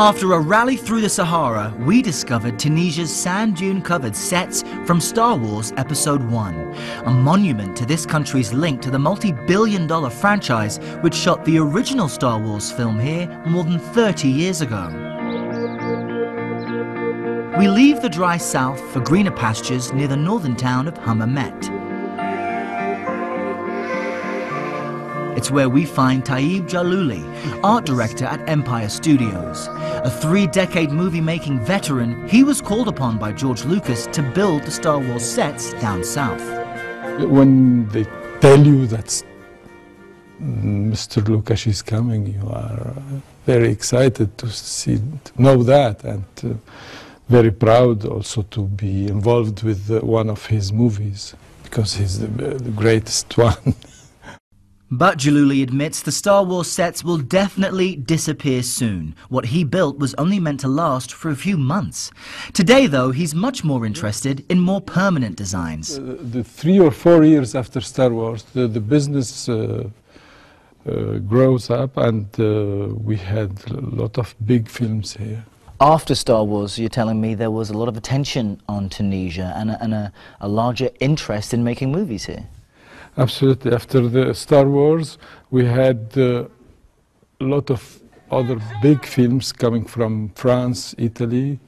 After a rally through the Sahara, we discovered Tunisia's sand dune-covered sets from Star Wars Episode I, a monument to this country's link to the multi-billion-dollar franchise which shot the original Star Wars film here more than 30 years ago. We leave the dry south for greener pastures near the northern town of Hammamet. It's where we find Taib Jalouli, art director at Empire Studios. A 3-decade movie-making veteran, he was called upon by George Lucas to build the Star Wars sets down south. When they tell you that Mr. Lucas is coming, you are very excited to know that, and very proud also to be involved with one of his movies, because he's the greatest one. But Jalouli admits the Star Wars sets will definitely disappear soon. What he built was only meant to last for a few months. Today, though, he's much more interested in more permanent designs. The 3 or 4 years after Star Wars, the business grows up, and we had a lot of big films here. After Star Wars, you're telling me there was a lot of attention on Tunisia and a larger interest in making movies here. Absolutely. After the Star Wars, we had a lot of other big films coming from France, Italy,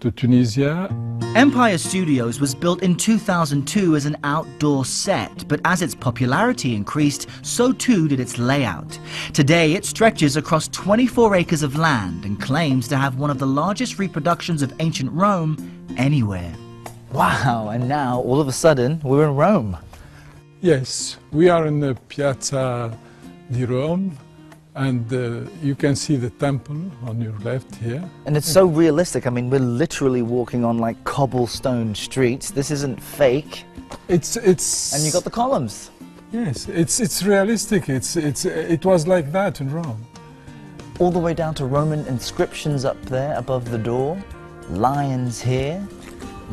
to Tunisia. Empire Studios was built in 2002 as an outdoor set, but as its popularity increased, so too did its layout. Today, it stretches across 24 acres of land and claims to have one of the largest reproductions of ancient Rome anywhere. Wow, and now, all of a sudden, we're in Rome. Yes, we are in the Piazza di Rome, and you can see the temple on your left here. And it's so realistic. I mean, we're literally walking on like cobblestone streets. This isn't fake. It's and you got the columns. Yes, it's realistic. It was like that in Rome. All the way down to Roman inscriptions up there above the door. Lions here,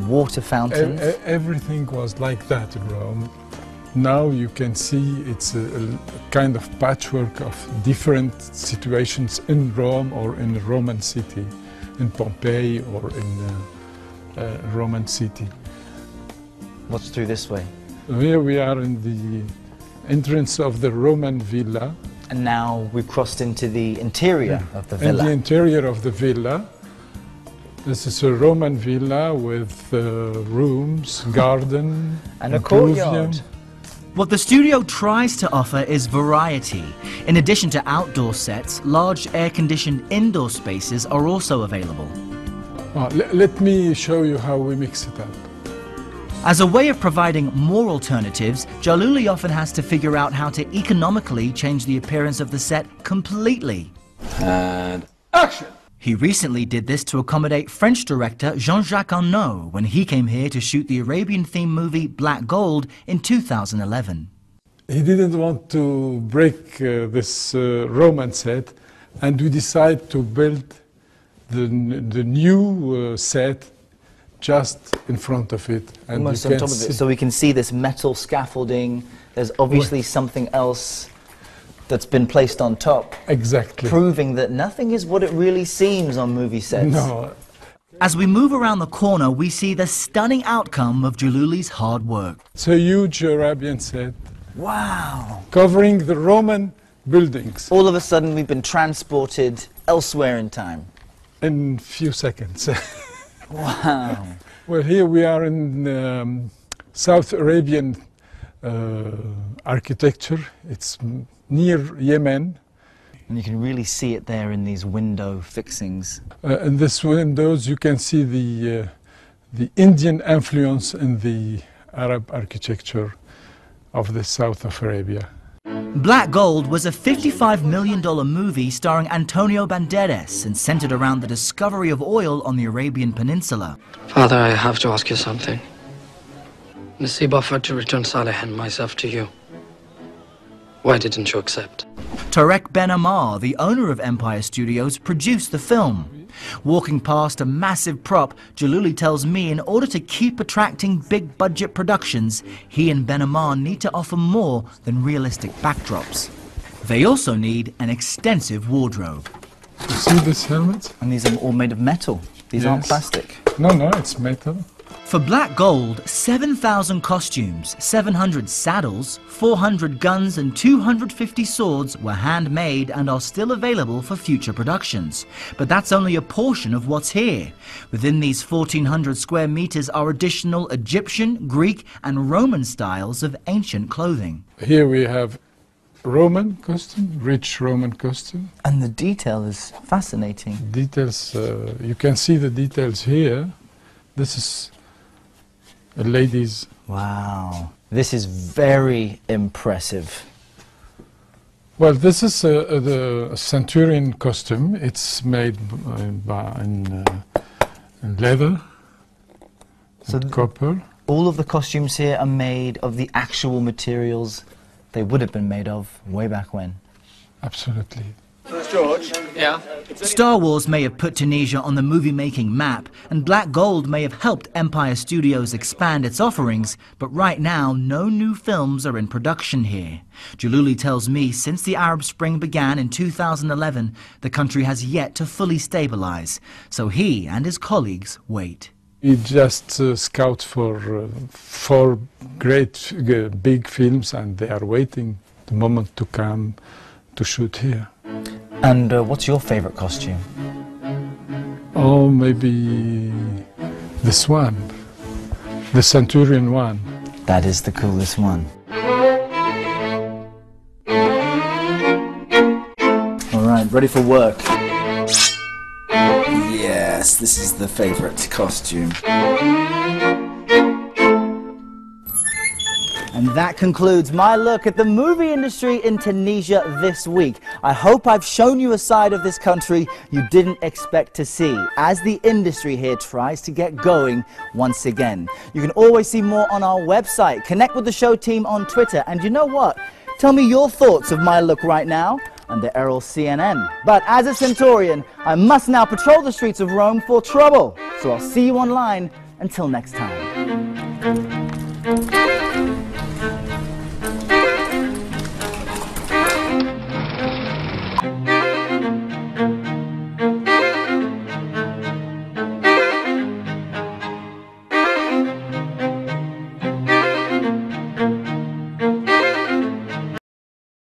water fountains. Everything was like that in Rome. Now you can see it's a kind of patchwork of different situations in Rome or in a Roman city, in Pompeii or in a Roman city. What's through this way? Here we are in the entrance of the Roman villa. And now we've crossed into the interior of the villa. In the interior of the villa. This is a Roman villa with rooms, garden, and a courtyard. What the studio tries to offer is variety. In addition to outdoor sets, large air-conditioned indoor spaces are also available. Let me show you how we mix it up. As a way of providing more alternatives, Jalouli often has to figure out how to economically change the appearance of the set completely. And action! He recently did this to accommodate French director Jean-Jacques Annaud when he came here to shoot the Arabian-themed movie Black Gold in 2011. He didn't want to break this Roman set, and we decided to build the new set just in front of it. And almost on top of it, so we can see this metal scaffolding. There's obviously something else that's been placed on top. Exactly. Proving that nothing is what it really seems on movie sets. No. As we move around the corner, we see the stunning outcome of Jalouli's hard work. It's a huge Arabian set. Wow. Covering the Roman buildings. All of a sudden, we've been transported elsewhere in time. In a few seconds. Wow. Well, here we are in South Arabian architecture. It's near Yemen. And you can really see it there in these window fixings. In these windows you can see the Indian influence in the Arab architecture of the south of Arabia. Black Gold was a $55 million movie starring Antonio Banderas and centered around the discovery of oil on the Arabian Peninsula. Father, I have to ask you something. Nasib offered to return Saleh and myself to you. Why didn't you accept? Tarek Ben Ammar, the owner of Empire Studios, produced the film. Walking past a massive prop, Jalouli tells me in order to keep attracting big-budget productions, he and Ben Ammar need to offer more than realistic backdrops. They also need an extensive wardrobe. You see this helmet? And these are all made of metal. These aren't Yes. plastic. No, it's metal. For Black Gold, 7,000 costumes, 700 saddles, 400 guns and 250 swords were handmade and are still available for future productions. But that's only a portion of what's here. Within these 1,400 square meters are additional Egyptian, Greek and Roman styles of ancient clothing. Here we have Roman costume, rich Roman costume. And the detail is fascinating. Details, you can see the details here. This is a lady's. Wow. This is very impressive. Well, this is the centurion costume. It's made in leather and copper. All of the costumes here are made of the actual materials they would have been made of way back when. Absolutely. George? Yeah? Star Wars may have put Tunisia on the movie-making map, and Black Gold may have helped Empire Studios expand its offerings, but right now, no new films are in production here. Jaluli tells me since the Arab Spring began in 2011, the country has yet to fully stabilize, so he and his colleagues wait. We just scout for 4 great big films, and they are waiting the moment to come to shoot here. And what's your favorite costume? Oh, maybe this one, the centurion one. That is the coolest one. All right, ready for work. Yes, this is the favorite costume. And that concludes my look at the movie industry in Tunisia this week. I hope I've shown you a side of this country you didn't expect to see, as the industry here tries to get going once again. You can always see more on our website, connect with the show team on Twitter, and you know what? Tell me your thoughts of my look right now under Errol CNN. But as a Centurion, I must now patrol the streets of Rome for trouble. So I'll see you online until next time.